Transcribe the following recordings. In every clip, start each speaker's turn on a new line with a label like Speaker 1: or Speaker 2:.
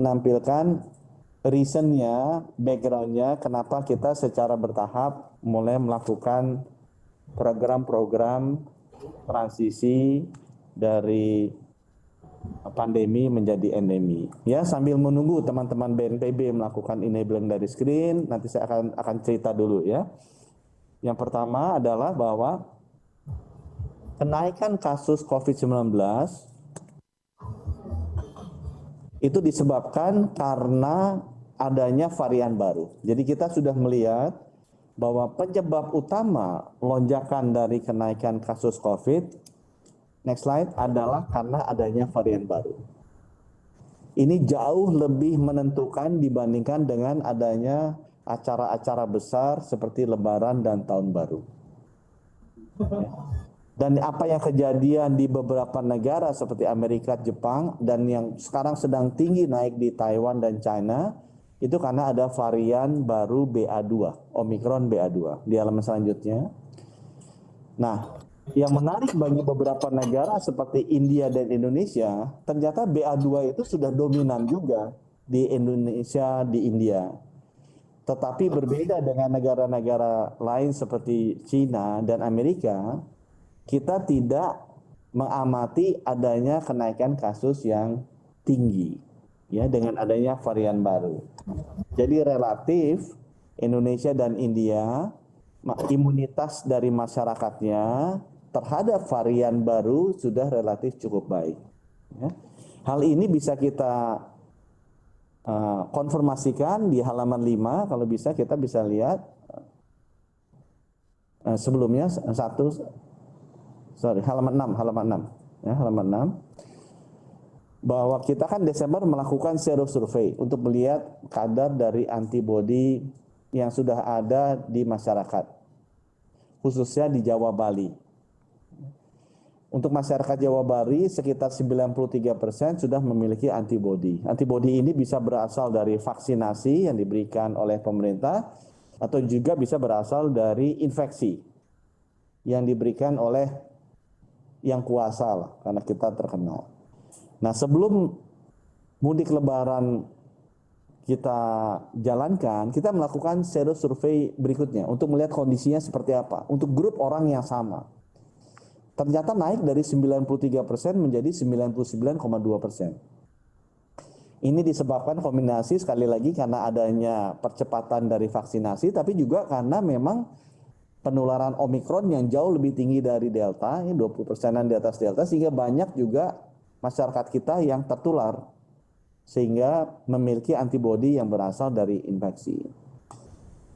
Speaker 1: menampilkan reasonnya, backgroundnya, kenapa kita secara bertahap mulai melakukan program-program transisi dari pandemi menjadi endemi. Ya, sambil menunggu teman-teman BNPB melakukan enabling dari screen, nanti saya akan cerita dulu ya. Yang pertama adalah bahwa kenaikan kasus COVID-19 itu disebabkan karena adanya varian baru. Jadi kita sudah melihat bahwa penyebab utama lonjakan dari kenaikan kasus COVID, next slide, adalah karena adanya varian baru. Ini jauh lebih menentukan dibandingkan dengan adanya acara-acara besar seperti Lebaran dan Tahun Baru. Dan apa yang kejadian di beberapa negara seperti Amerika, Jepang, dan yang sekarang sedang tinggi naik di Taiwan dan China, itu karena ada varian baru BA2, Omicron BA2. Di halaman selanjutnya. Nah, yang menarik bagi beberapa negara seperti India dan Indonesia, ternyata BA2 itu sudah dominan juga di Indonesia, di India. Tetapi berbeda dengan negara-negara lain seperti China dan Amerika, kita tidak mengamati adanya kenaikan kasus yang tinggi ya dengan adanya varian baru. Jadi relatif Indonesia dan India imunitas dari masyarakatnya terhadap varian baru sudah relatif cukup baik. Ya. Hal ini bisa kita konfirmasikan di halaman 5, kalau bisa kita bisa lihat sebelumnya halaman 6 ya, halaman 6, bahwa kita kan Desember melakukan sero survei untuk melihat kadar dari antibodi yang sudah ada di masyarakat, khususnya di Jawa Bali. Untuk masyarakat Jawa Bali sekitar 93% sudah memiliki antibodi. Antibodi ini bisa berasal dari vaksinasi yang diberikan oleh pemerintah atau juga bisa berasal dari infeksi yang diberikan oleh yang kuasa lah, karena kita terkenal. Nah, sebelum mudik Lebaran kita jalankan, kita melakukan sero survei berikutnya untuk melihat kondisinya seperti apa untuk grup orang yang sama. Ternyata naik dari 93% menjadi 99,2%. Ini disebabkan kombinasi sekali lagi karena adanya percepatan dari vaksinasi, tapi juga karena memang penularan Omicron yang jauh lebih tinggi dari Delta, 20%-an di atas Delta, sehingga banyak juga masyarakat kita yang tertular, sehingga memiliki antibodi yang berasal dari infeksi.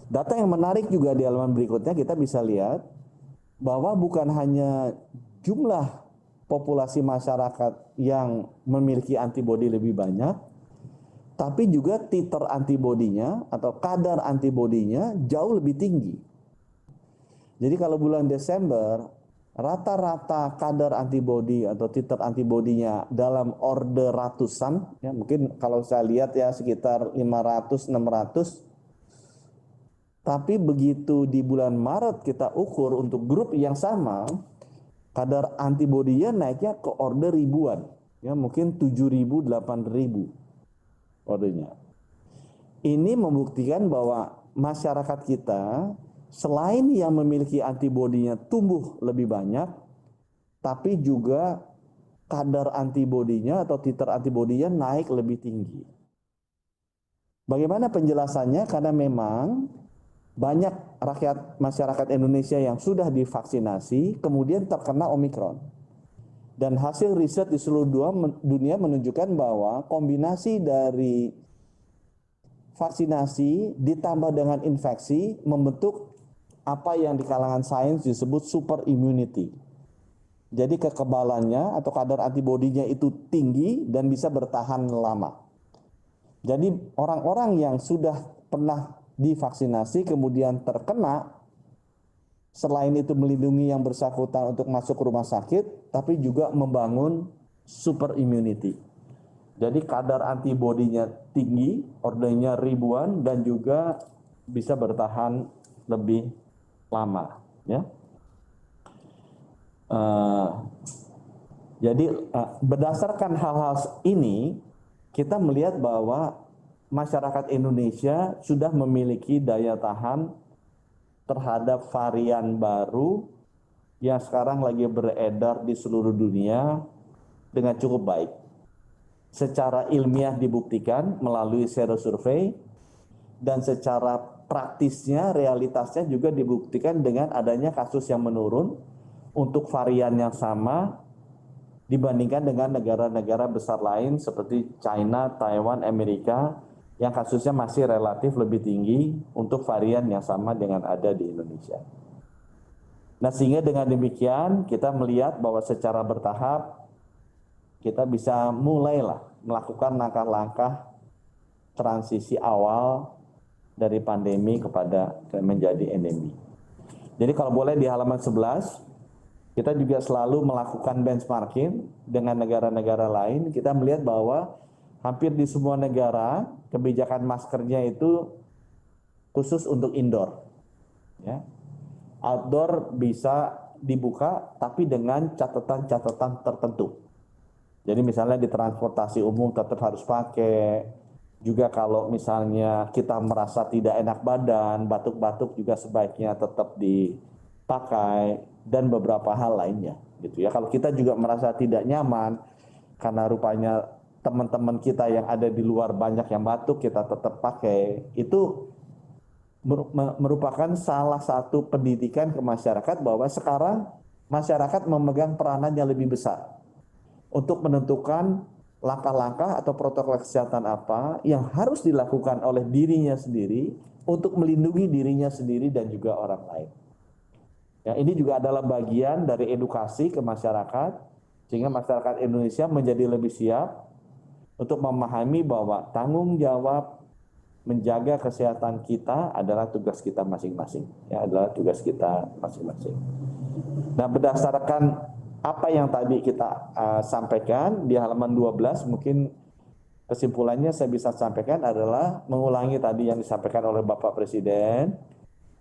Speaker 1: Data yang menarik juga di halaman berikutnya kita bisa lihat bahwa bukan hanya jumlah populasi masyarakat yang memiliki antibodi lebih banyak, tapi juga titer antibodinya atau kadar antibodinya jauh lebih tinggi. Jadi kalau bulan Desember, rata-rata kadar antibodi atau titer antibodinya dalam order ratusan, ya mungkin kalau saya lihat ya sekitar 500-600. Tapi begitu di bulan Maret kita ukur untuk grup yang sama, kadar antibodinya naiknya ke order ribuan, ya mungkin 7.000, 8.000 ordernya. Ini membuktikan bahwa masyarakat kita selain yang memiliki antibodinya tumbuh lebih banyak, tapi juga kadar antibodinya atau titer antibodinya naik lebih tinggi. Bagaimana penjelasannya? Karena memang banyak rakyat masyarakat Indonesia yang sudah divaksinasi kemudian terkena Omicron. Dan hasil riset di seluruh dunia menunjukkan bahwa kombinasi dari vaksinasi ditambah dengan infeksi membentuk apa yang di kalangan sains disebut super immunity. Jadi kekebalannya atau kadar antibodinya itu tinggi dan bisa bertahan lama. Jadi orang-orang yang sudah pernah divaksinasi kemudian terkena, selain itu melindungi yang bersangkutan untuk masuk rumah sakit, tapi juga membangun super immunity. Jadi kadar antibodinya tinggi, ordernya ribuan, dan juga bisa bertahan lebih lama. Ya. Jadi berdasarkan hal-hal ini, kita melihat bahwa masyarakat Indonesia sudah memiliki daya tahan terhadap varian baru yang sekarang lagi beredar di seluruh dunia dengan cukup baik. Secara ilmiah dibuktikan melalui serosurvei dan secara praktisnya, realitasnya juga dibuktikan dengan adanya kasus yang menurun untuk varian yang sama dibandingkan dengan negara-negara besar lain seperti China, Taiwan, Amerika yang kasusnya masih relatif lebih tinggi untuk varian yang sama dengan ada di Indonesia. Nah, sehingga dengan demikian kita melihat bahwa secara bertahap kita bisa mulailah melakukan langkah-langkah transisi awal dari pandemi kepada menjadi endemi. Jadi kalau boleh di halaman 11, kita juga selalu melakukan benchmarking dengan negara-negara lain. Kita melihat bahwa hampir di semua negara kebijakan maskernya itu khusus untuk indoor. Ya. Outdoor bisa dibuka tapi dengan catatan-catatan tertentu. Jadi misalnya di transportasi umum tetap harus pakai. Juga kalau misalnya kita merasa tidak enak badan, batuk-batuk juga sebaiknya tetap dipakai dan beberapa hal lainnya gitu ya. Kalau kita juga merasa tidak nyaman karena rupanya teman-teman kita yang ada di luar banyak yang batuk, kita tetap pakai. Itu merupakan salah satu pendidikan ke masyarakat bahwa sekarang masyarakat memegang peranan yang lebih besar untuk menentukan langkah-langkah atau protokol kesehatan apa yang harus dilakukan oleh dirinya sendiri untuk melindungi dirinya sendiri dan juga orang lain. Ya, ini juga adalah bagian dari edukasi ke masyarakat sehingga masyarakat Indonesia menjadi lebih siap untuk memahami bahwa tanggung jawab menjaga kesehatan kita adalah tugas kita masing-masing. Ya, adalah tugas kita masing-masing. Nah, berdasarkan apa yang tadi kita sampaikan di halaman 12, mungkin kesimpulannya saya bisa sampaikan adalah mengulangi tadi yang disampaikan oleh Bapak Presiden,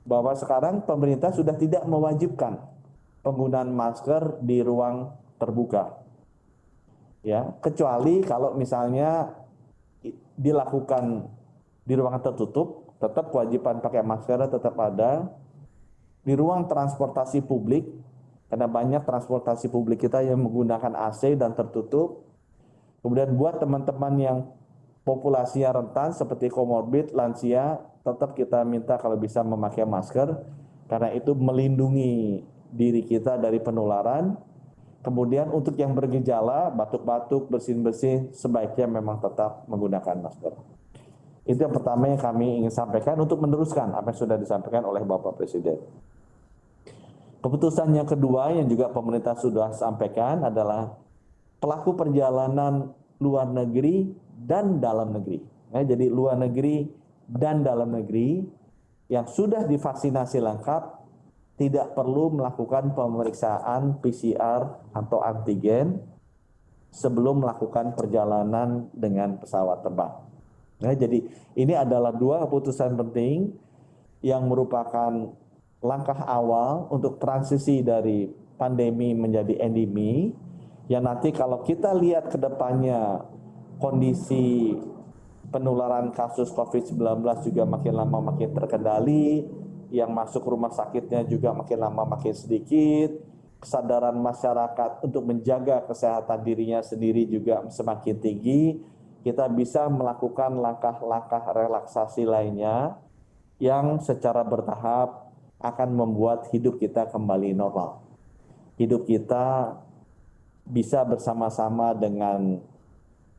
Speaker 1: bahwa sekarang pemerintah sudah tidak mewajibkan penggunaan masker di ruang terbuka. Ya, kecuali kalau misalnya dilakukan di ruangan tertutup, tetap kewajiban pakai masker tetap ada. Di ruang transportasi publik, karena banyak transportasi publik kita yang menggunakan AC dan tertutup. Kemudian buat teman-teman yang populasinya rentan seperti komorbid, lansia, tetap kita minta kalau bisa memakai masker, karena itu melindungi diri kita dari penularan. Kemudian untuk yang bergejala, batuk-batuk, bersin-bersin, sebaiknya memang tetap menggunakan masker. Itu yang pertama yang kami ingin sampaikan untuk meneruskan apa yang sudah disampaikan oleh Bapak Presiden. Keputusan yang kedua yang juga pemerintah sudah sampaikan adalah pelaku perjalanan luar negeri dan dalam negeri. Nah, jadi luar negeri dan dalam negeri yang sudah divaksinasi lengkap tidak perlu melakukan pemeriksaan PCR atau antigen sebelum melakukan perjalanan dengan pesawat terbang. Nah, jadi ini adalah dua keputusan penting yang merupakan langkah awal untuk transisi dari pandemi menjadi endemi, yang nanti kalau kita lihat ke depannya kondisi penularan kasus COVID-19 juga makin lama makin terkendali, yang masuk rumah sakitnya juga makin lama makin sedikit, kesadaran masyarakat untuk menjaga kesehatan dirinya sendiri juga semakin tinggi, kita bisa melakukan langkah-langkah relaksasi lainnya yang secara bertahap akan membuat hidup kita kembali normal. Hidup kita bisa bersama-sama dengan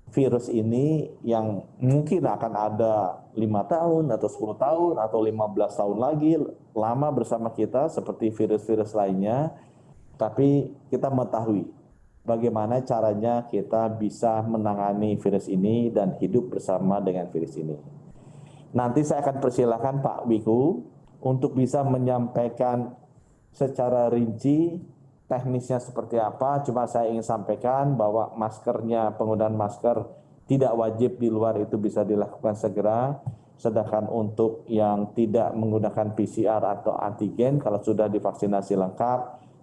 Speaker 1: virus ini yang mungkin akan ada 5 tahun atau 10 tahun atau 15 tahun lagi lama bersama kita seperti virus-virus lainnya, tapi kita mengetahui bagaimana caranya kita bisa menangani virus ini dan hidup bersama dengan virus ini. Nanti saya akan persilakan Pak Wiku untuk bisa menyampaikan secara rinci teknisnya seperti apa. Cuma saya ingin sampaikan bahwa maskernya, penggunaan masker tidak wajib di luar itu bisa dilakukan segera. Sedangkan untuk yang tidak menggunakan PCR atau antigen, kalau sudah divaksinasi lengkap,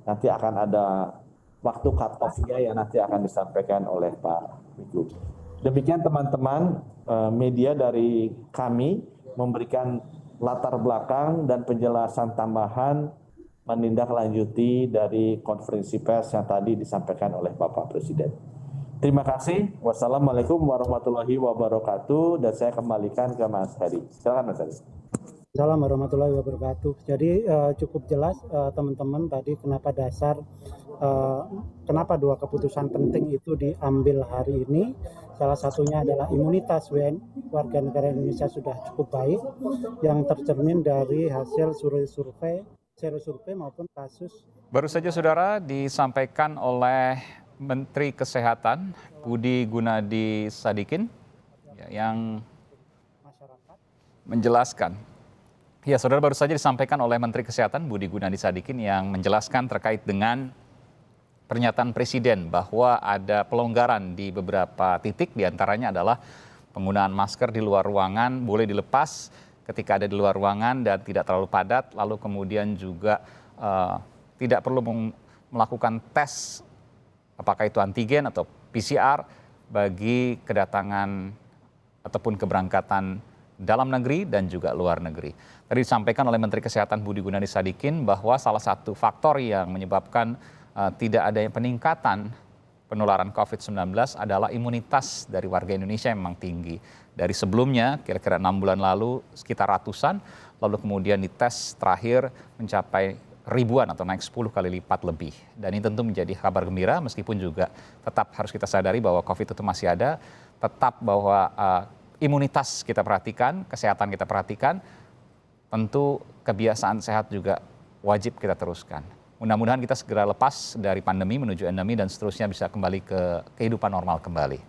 Speaker 1: nanti akan ada waktu cut off-nya yang nanti akan disampaikan oleh Pak Wiku. Demikian teman-teman, media dari kami memberikan latar belakang dan penjelasan tambahan menindaklanjuti dari konferensi pers yang tadi disampaikan oleh Bapak Presiden. Terima kasih. Wassalamualaikum warahmatullahi wabarakatuh. Dan saya kembalikan ke Mas Heri. Silakan Mas Heri.
Speaker 2: Assalamualaikum warahmatullahi wabarakatuh. Jadi cukup jelas teman-teman tadi kenapa dua keputusan penting itu diambil hari ini. Salah satunya adalah imunitas warga negara Indonesia sudah cukup baik yang tercermin dari hasil survei maupun kasus.
Speaker 3: Baru saja saudara disampaikan oleh Menteri Kesehatan Budi Gunadi Sadikin yang menjelaskan. Ya, saudara, baru saja disampaikan oleh Menteri Kesehatan Budi Gunadi Sadikin yang menjelaskan terkait dengan pernyataan Presiden bahwa ada pelonggaran di beberapa titik, diantaranya adalah penggunaan masker di luar ruangan boleh dilepas ketika ada di luar ruangan dan tidak terlalu padat, lalu kemudian juga tidak perlu melakukan tes apakah itu antigen atau PCR bagi kedatangan ataupun keberangkatan dalam negeri dan juga luar negeri. Tadi disampaikan oleh Menteri Kesehatan Budi Gunadi Sadikin bahwa salah satu faktor yang menyebabkan tidak adanya peningkatan penularan COVID-19 adalah imunitas dari warga Indonesia yang memang tinggi. Dari sebelumnya kira-kira 6 bulan lalu sekitar ratusan, lalu kemudian dites terakhir mencapai ribuan atau naik 10 kali lipat lebih. Dan ini tentu menjadi kabar gembira meskipun juga tetap harus kita sadari bahwa COVID itu masih ada, tetap bahwa imunitas kita perhatikan, kesehatan kita perhatikan, tentu kebiasaan sehat juga wajib kita teruskan. Mudah-mudahan kita segera lepas dari pandemi menuju endemi dan seterusnya bisa kembali ke kehidupan normal kembali.